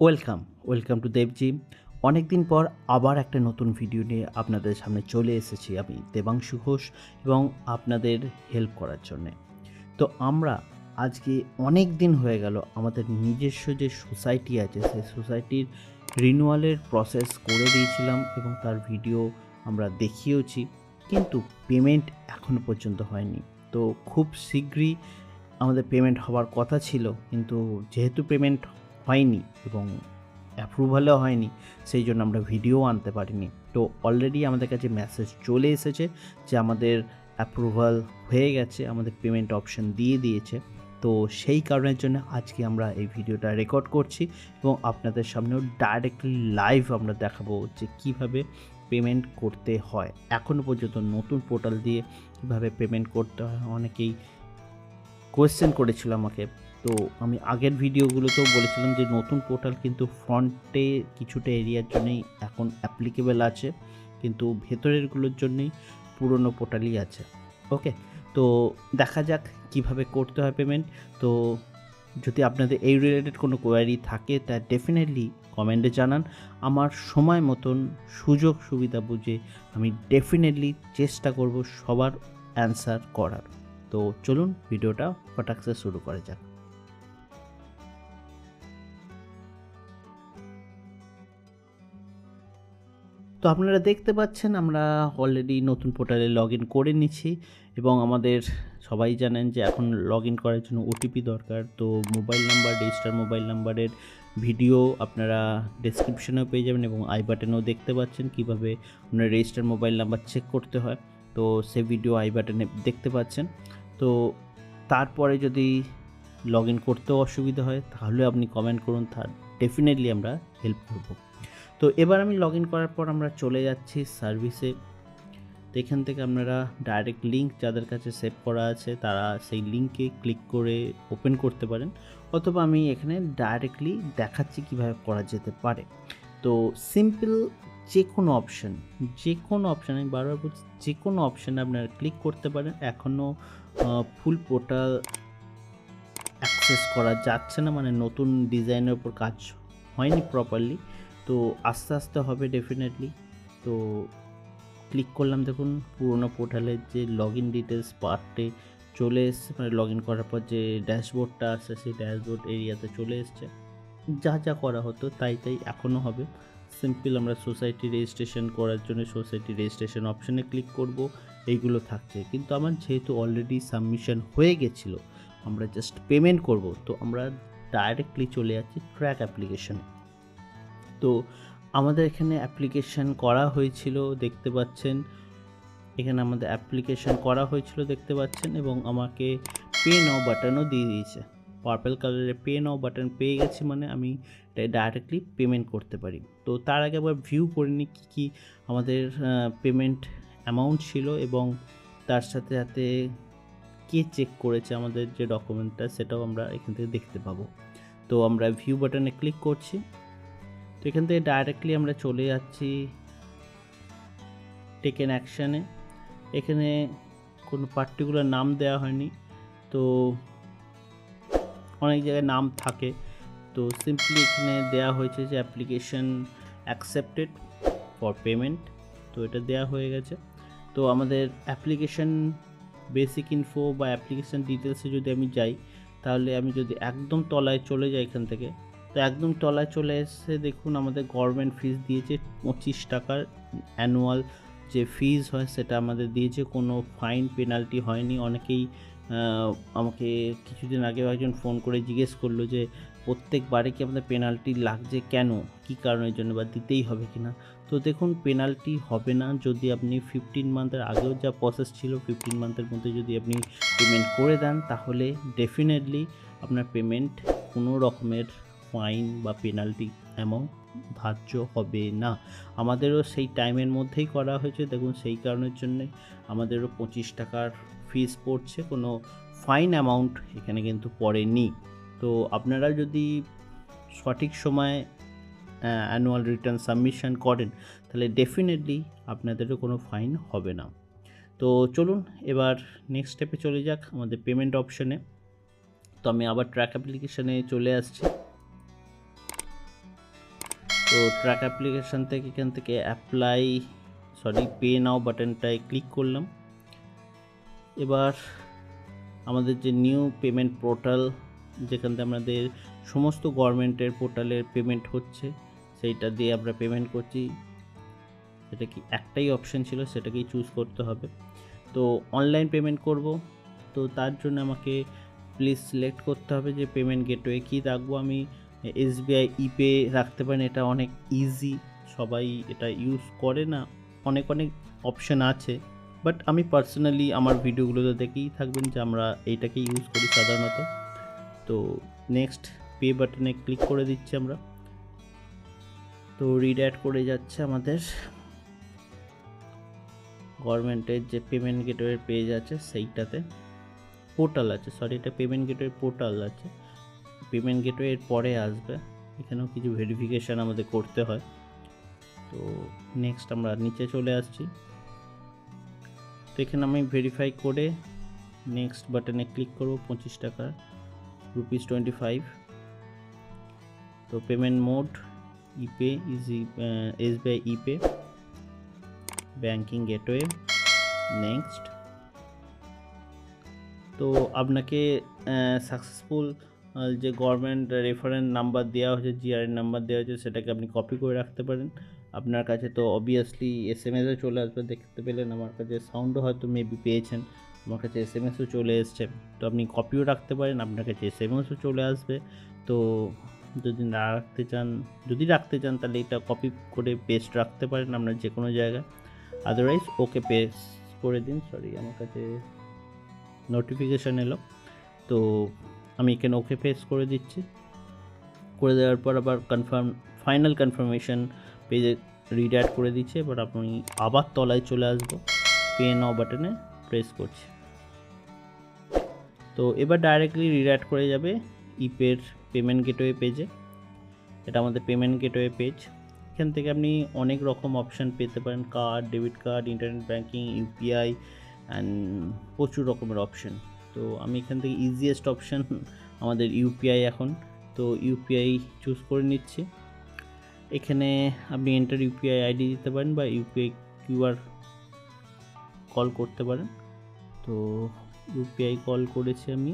Welcome to DebG। অনেক দিন পর আবার একটা নতুন ভিডিও নিয়ে আপনাদের সামনে চলে এসেছি আমি দেবাংশু ঘোষ এবং আপনাদের হেল্প করার জন্যে। তো আমরা আজকে অনেক দিন হয়ে গেল আমাদের নিজস্ব যে সোসাইটি আছে সেই সোসাইটির রিনিউয়ালের প্রসেস করে দিয়েছিলাম এবং তার ভিডিও আমরা দেখিয়েওছি, কিন্তু পেমেন্ট এখনও পর্যন্ত হয়নি। তো খুব শীঘ্রই আমাদের পেমেন্ট হওয়ার কথা ছিল, কিন্তু যেহেতু পেমেন্ট হয়নি এবং অ্যাপ্রুভালও হয়নি, সেই জন্য আমরা ভিডিও আনতে পারিনি। তো অলরেডি আমাদের কাছে মেসেজ চলে এসেছে যে আমাদের অ্যাপ্রুভাল হয়ে গেছে, আমাদের পেমেন্ট অপশন দিয়ে দিয়েছে। তো সেই কারণের জন্য আজকে আমরা এই ভিডিওটা রেকর্ড করছি এবং আপনাদের সামনেও ডাইরেক্টলি লাইভ আমরা দেখাবো যে কীভাবে পেমেন্ট করতে হয়। এখনও পর্যন্ত নতুন পোর্টাল দিয়ে কীভাবে পেমেন্ট করতে হয় অনেকেই কোয়েশ্চেন করেছিল আমাকে। তো আমি আগের ভিডিওগুলোতেও বলেছিলাম যে নতুন পোর্টাল কিন্তু ফ্রন্টে কিছুটা এরিয়ার জন্যই এখন অ্যাপ্লিকেবল আছে, কিন্তু ভেতরেরগুলোর জন্যই পুরনো পোর্টালই আছে। ওকে, তো দেখা যাক কিভাবে করতে হয় পেমেন্ট। তো যদি আপনাদের এই রিলেটেড কোনো কোয়ারি থাকে তা ডেফিনেটলি কমেন্টে জানান। আমার সময় মতন সুযোগ সুবিধা বুঝে আমি ডেফিনেটলি চেষ্টা করব সবার অ্যান্সার করার। তো চলুন ভিডিওটা ফটাকসে শুরু করা যাক। তো আপনারা দেখতে পাচ্ছেন আমরা অলরেডি নতুন পোর্টালে লগ ইন করে নিচ্ছি এবং আমাদের সবাই জানেন যে এখন লগ ইন করার জন্য ওটিপি দরকার। তো মোবাইল নাম্বার, রেজিস্টার মোবাইল নাম্বারের ভিডিও আপনারা ডেসক্রিপশনেও পেয়ে যাবেন এবং আই বাটনেও দেখতে পাচ্ছেন কীভাবে আপনার রেজিস্টার মোবাইল নাম্বার চেক করতে হয়। তো সেই ভিডিও আই বাটনে দেখতে পাচ্ছেন। তো তারপরে যদি লগ ইন করতেও অসুবিধা হয় তাহলে আপনি কমেন্ট করুন, তার ডেফিনেটলি আমরা হেল্প করব। তো এবার আমি লগ ইন করার পর আমরা চলে যাচ্ছি সার্ভিসে। তো এখান থেকে আপনারা ডাইরেক্ট লিঙ্ক যাদের কাছে সেভ করা আছে তারা সেই লিঙ্কে ক্লিক করে ওপেন করতে পারেন, অথবা আমি এখানে ডাইরেক্টলি দেখাচ্ছি কিভাবে করা যেতে পারে। তো সিম্পল যে কোনো অপশান আমি বারবার বলছি, যে কোনো অপশানে আপনারা ক্লিক করতে পারেন। এখনও ফুল পোর্টাল অ্যাক্সেস করা যাচ্ছে না, মানে নতুন ডিজাইনের উপর কাজ হয়নি প্রপারলি। তো আস্তে আস্তে হবে ডেফিনেটলি। তো ক্লিক করলাম, দেখুন পুরোনো পোর্টালের যে লগ ইন ডিটেলস পার্টে চলে এসছে, মানে লগ ইন করার পর যে ড্যাশবোর্ডটা আসছে সেই ড্যাশবোর্ড এরিয়াতে চলে এসছে। যা যা করা হতো তাই এখনও হবে। সিম্পল আমরা সোসাইটি রেজিস্ট্রেশন করার জন্য সোসাইটি রেজিস্ট্রেশন অপশানে ক্লিক করব, এইগুলো থাকছে। কিন্তু আমার যেহেতু অলরেডি সাবমিশন হয়ে গেছিলো, আমরা জাস্ট পেমেন্ট করব, তো আমরা ডাইরেক্টলি চলে যাচ্ছি ট্র্যাক অ্যাপ্লিকেশনে। তো আমাদের এখানে অ্যাপ্লিকেশান করা হয়েছিল দেখতে পাচ্ছেন, এখানে আমাদের অ্যাপ্লিকেশান করা হয়েছিল দেখতে পাচ্ছেন, এবং আমাকে পে নাও বাটনও দিয়ে দিয়েছে। পার্পল কালারের পে নাও বাটন পেয়ে গেছি, মানে আমি ডাইরেক্টলি পেমেন্ট করতে পারি। তো তার আগে আবার ভিউ করে নিই কী কী আমাদের পেমেন্ট অ্যামাউন্ট ছিল এবং তার সাথে সাথে কে চেক করেছে আমাদের যে ডকুমেন্টটা, সেটাও আমরা এখান থেকে দেখতে পাবো। তো আমরা ভিউ বাটনে ক্লিক করছি। তো এখান থেকে ডাইরেক্টলি আমরা চলে যাচ্ছি টেকেন অ্যাকশানে। এখানে কোনো পার্টিকুলার নাম দেওয়া হয়নি, তো অনেক জায়গায় নাম থাকে। তো সিম্পলি এখানে দেওয়া হয়েছে যে অ্যাপ্লিকেশন অ্যাকসেপ্টেড ফর পেমেন্ট। তো এটা দেওয়া হয়ে গেছে। তো আমাদের অ্যাপ্লিকেশন বেসিক ইনফো বা অ্যাপ্লিকেশান ডিটেলসে যদি আমি যাই, তাহলে আমি যদি একদম তলায় চলে যাই এখান থেকে, তো একদম তলায় চলে এসে দেখুন আমাদের গভর্নমেন্ট ফিস দিয়েছে 25 টাকার অ্যানুয়াল যে ফিস হয় সেটা আমাদের দিয়েছে, কোনো ফাইন পেনাল্টি হয়নি। অনেকেই আমাকে কিছুদিন আগেও একজন ফোন করে জিজ্ঞেস করলো যে প্রত্যেকবারে কি আমাদের পেনাল্টি লাগছে, কেন, কী কারণের জন্য, বা দিতেই হবে কি না। তো দেখুন পেনাল্টি হবে না যদি আপনি 15 মান্থের আগেও যা প্রসেস ছিল 15 মান্থের মধ্যে যদি আপনি পেমেন্ট করে দেন, তাহলে ডেফিনেটলি আপনার পেমেন্ট কোনো রকমের ফাইন বা পেনাল্টি অ্যামাউন্ট ধার্য হবে না। আমাদেরও সেই টাইমের মধ্যেই করা হয়েছে, দেখুন সেই কারণের জন্যে আমাদেরও 25 টাকার ফিস পড়ছে, কোনো ফাইন অ্যামাউন্ট এখানে কিন্তু পড়েনি। তো আপনারা যদি সঠিক সময়ে অ্যানুয়াল রিটার্ন সাবমিশন করেন তাহলে ডেফিনেটলি আপনাদেরও কোনো ফাইন হবে না। তো চলুন এবার নেক্সট স্টেপে চলে যাক আমাদের পেমেন্ট অপশানে। তো আমি আবার ট্র্যাক অ্যাপ্লিকেশানে চলে আসছি। তো ট্র্যাক অ্যাপ্লিকেশান থেকে এখান থেকে পে নাও বাটনটায় ক্লিক করলাম। এবার আমাদের যে নিউ পেমেন্ট পোর্টাল, যেখান থেকে আমাদের সমস্ত গভর্নমেন্টের পোর্টালের পেমেন্ট হচ্ছে, সেইটা দিয়ে আমরা পেমেন্ট করছি। সেটা কি একটাই অপশান ছিল, সেটাকেই চুজ করতে হবে। তো অনলাইন পেমেন্ট করব, তো তার জন্য আমাকে প্লিজ সিলেক্ট করতে হবে যে পেমেন্ট গেটওয়ে কী রাখবো। আমি SBI ইপে রাখতে পারেন, এটা অনেক ইজি, সবাই এটা ইউজ করে না, অনেক অপশান আছে, বাট আমি পার্সোনালি আমার ভিডিওগুলোতে দেখেই থাকবেন যে আমরা এইটাকে ইউজ করি সাধারণত। তো নেক্সট পে বাটনে ক্লিক করে দিচ্ছি আমরা। তো রিডাইরেক্ট করে যাচ্ছে আমাদের গভর্নমেন্টের যে পেমেন্ট গেটওয়ের পেজ আছে সেইটাতে, পোর্টাল আছে, এটা পেমেন্ট গেটওয়ে পোর্টাল আছে, পেমেন্ট গেটওয়ের পরে আসবে। এখানেও কিছু ভেরিফিকেশান আমাদের করতে হয়। তো নেক্সট আমরা নিচে চলে আসছি। তো এখানে আমি ভেরিফাই করে নেক্সট বাটনে ক্লিক করব। 25 টাকা, ₹25। তো payment mode ইপে, SBI ইপে, banking gateway, next. তো আপনাকে সাকসেসফুল যে গভর্নমেন্ট রেফারেন্স নাম্বার দেওয়া হয়েছে, GRN নাম্বার দেওয়া হয়েছে, সেটাকে আপনি কপি করে রাখতে পারেন। আপনার কাছে তো অবভিয়াসলি SMS-এ চলে আসবে, দেখতে পেলেন। আমার কাছে সাউন্ডও হয়তো মেবি পেয়েছেন, আমার কাছে SMS-ও চলে এসছে। তো আপনি কপিও রাখতে পারেন, আপনার কাছে SMS-ও চলে আসবে। তো যদি রাখতে চান তাহলে এটা কপি করে পেস্ট রাখতে পারেন আপনার যে কোনো জায়গায়, আদারওয়াইজ ওকে পেস্ট করে দিন। আমার কাছে নোটিফিকেশান এলো, তো আমি এখানে ওকে পেস্ট করে দিচ্ছি। করে দেওয়ার পর আবার ফাইনাল কনফার্মেশন পেজে রিডাইরেক্ট করে দিচ্ছে। এবার আপনি আবার তলায় চলে আসবো, পে নাও বাটনে প্রেস করছি। তো এবার ডাইরেক্টলি রিডাইরেক্ট করে যাবে ইপের পেমেন্ট গেটওয়ে পেজে। এটা আমাদের পেমেন্ট গেটওয়ে পেজ। এখান থেকে আপনি অনেক রকম অপশান পেতে পারেন, card, debit card, internet banking, UPI and প্রচুর রকমের অপশান। তো আমি এখান থেকে ইজিয়েস্ট অপশান আমাদের UPI এখন, তো UPI চুজ করে নিচ্ছি। এখানে আপনি এন্টার UPI ID দিতে পারেন বা UPI QR কল করতে পারেন। তো UPI কল করেছি আমি,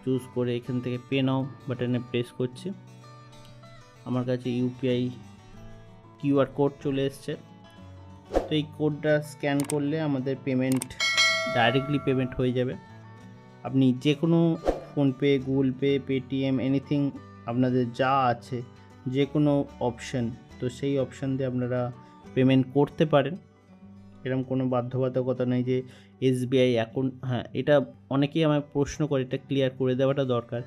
চুজ করে এখান থেকে পে নাও বাটনে প্রেস করছি। আমার কাছে UPI QR কোড চলে এসছে। তো এই কোডটা স্ক্যান করলে আমাদের পেমেন্ট ডাইরেক্টলি পেমেন্ট হয়ে যাবে। আপনি যে কোনো PhonePe, Google pay, Paytm, anything আপনাদের যা আছে, যে কোনো অপশান, তো সেই অপশান দিয়ে আপনারা পেমেন্ট করতে পারেন। এরকম কোনো বাধ্যবাধকতা নেই যে SBI অ্যাকাউন্ট। হ্যাঁ, এটা অনেকেই আমায় প্রশ্ন করে, এটা ক্লিয়ার করে দেওয়াটা দরকার।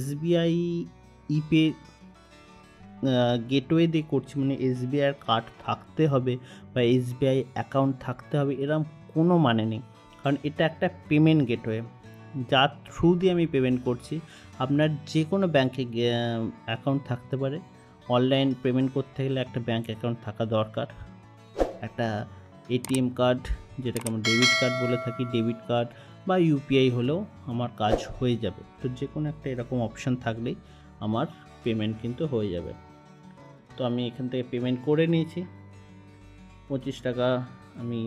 SBI ইপে গেটওয়ে দিয়ে করছি মানে SBI কার্ড থাকতে হবে বা SBI অ্যাকাউন্ট থাকতে হবে, এরকম কোনো মানে নেই। কারণ এটা একটা পেমেন্ট গেটওয়ে, যার থ্রু দিয়ে আমি পেমেন্ট করছি। আপনার যে কোনো ব্যাঙ্কে অ্যাকাউন্ট থাকতে পারে। অনলাইন পেমেন্ট করতে গেলে একটা ব্যাঙ্ক অ্যাকাউন্ট থাকা দরকার, একটা ATM কার্ড, যেটাকে আমরা ডেবিট কার্ড বলে থাকি, ডেবিট কার্ড বা UPI হলেও আমার কাজ হয়ে যাবে। তো যে কোনো একটা এরকম অপশান থাকলেই আমার পেমেন্ট কিন্তু হয়ে যাবে। তো আমি এখান থেকে পেমেন্ট করে নিয়েছি। 25 টাকা আমি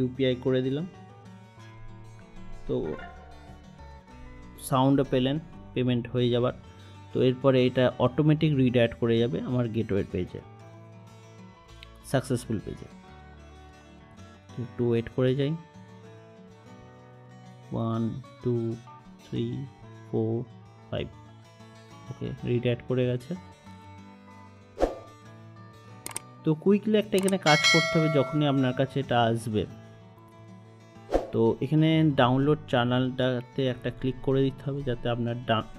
UPI করে দিলাম। তো সাউন্ডও পেলেন পেমেন্ট হয়ে যাবার। তো এরপরে এটা অটোমেটিক রিডাইরেক্ট করে যাবে আমার গেটওয়ের পেজে, সাকসেসফুল পেজে। একটু ওয়েট করে যাই। 1 2 3 4 5, ওকে, রিডাইরেক্ট করে গেছে। তো কুইকলি একটা এখানে কাজ করতে হবে যখনই আপনার কাছে এটা আসবে। তো এখানে ডাউনলোড চালানটাতে একটা ক্লিক করে দিতে হবে, যাতে আপনার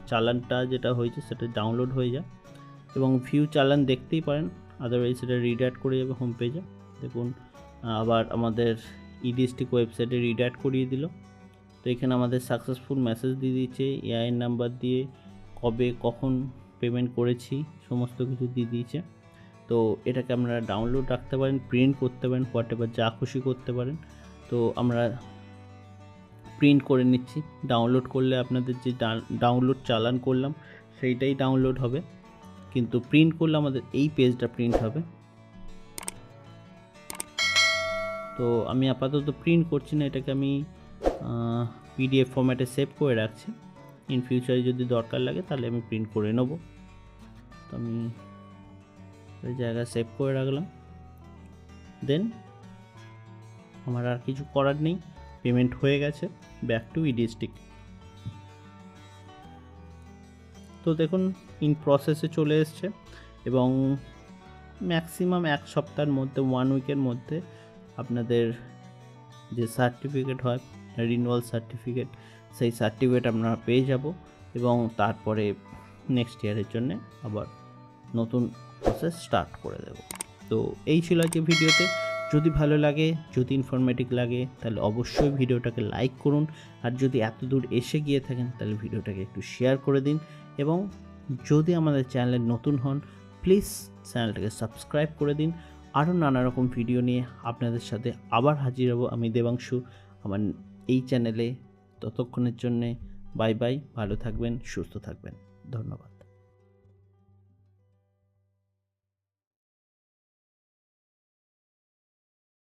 চালানটা যেটা হয়েছে সেটা ডাউনলোড হয়ে যায়। এবং ভিউ চালান দেখতেই পারেন, আদারওয়াইজ সেটা রিডাইরেক্ট করে যাবে হোম পেজে। দেখুন আবার আমাদের eDistrict ওয়েবসাইটে রিডাইরেক্ট করিয়ে দিল। তো এখানে আমাদের সাকসেসফুল মেসেজ দিয়ে দিয়েছে, AIN নাম্বার দিয়ে কবে কখন পেমেন্ট করেছি সমস্ত কিছু দিয়ে দিয়েছে। তো এটাকে আপনারা ডাউনলোড রাখতে পারেন, প্রিন্ট করতে পারেন, হোয়াটএভার যা খুশি করতে পারেন। তো আমরা প্রিন্ট করে নিচ্ছি। ডাউনলোড করলে আপনাদের যে ডাউনলোড চালান করলাম সেইটাই ডাউনলোড হবে, কিন্তু প্রিন্ট করলে আমাদের এই পেজটা প্রিন্ট হবে। তো আমি আপাতত প্রিন্ট করছি না, এটাকে আমি পিডিএফ ফরম্যাটে সেভ করে রাখছি। ইন ফিউচারে যদি দরকার লাগে তাহলে আমি প্রিন্ট করে নেব। তো আমি ওই জায়গায় সেভ করে রাখলাম। দেন আমার আর কিছু করার নেই, পেমেন্ট হয়ে গেছে। Back to eDistrict। তো দেখুন ইন প্রসেসে চলে এসছে এবং ম্যাক্সিমাম 1 সপ্তাহের মধ্যে 1 উইকের মধ্যে আপনাদের যে সার্টিফিকেট হয়, রিনিউয়াল সার্টিফিকেট, সেই সার্টিফিকেট আপনারা পেয়ে যাব এবং তারপরে নেক্সট ইয়ারের জন্য আবার নতুন প্রসেস স্টার্ট করে দেব। তো এই ছিল আজকে ভিডিওতে। যদি ভালো লাগে, যদি ইনফরমেটিভ লাগে তাহলে অবশ্যই ভিডিওটাকে লাইক করুন, আর যদি এত দূর এসে গিয়ে থাকেন তাহলে ভিডিওটাকে একটু শেয়ার করে দিন, এবং যদি আমাদের চ্যানেলে নতুন হন প্লিজ চ্যানেলটাকে সাবস্ক্রাইব করে দিন। আরও নানা রকম ভিডিও নিয়ে আপনাদের সাথে আবার হাজির হব আমি দেবাংশু আমার এই চ্যানেলে। ততক্ষণের জন্যে বাই বাই, ভালো থাকবেন, সুস্থ থাকবেন, ধন্যবাদ।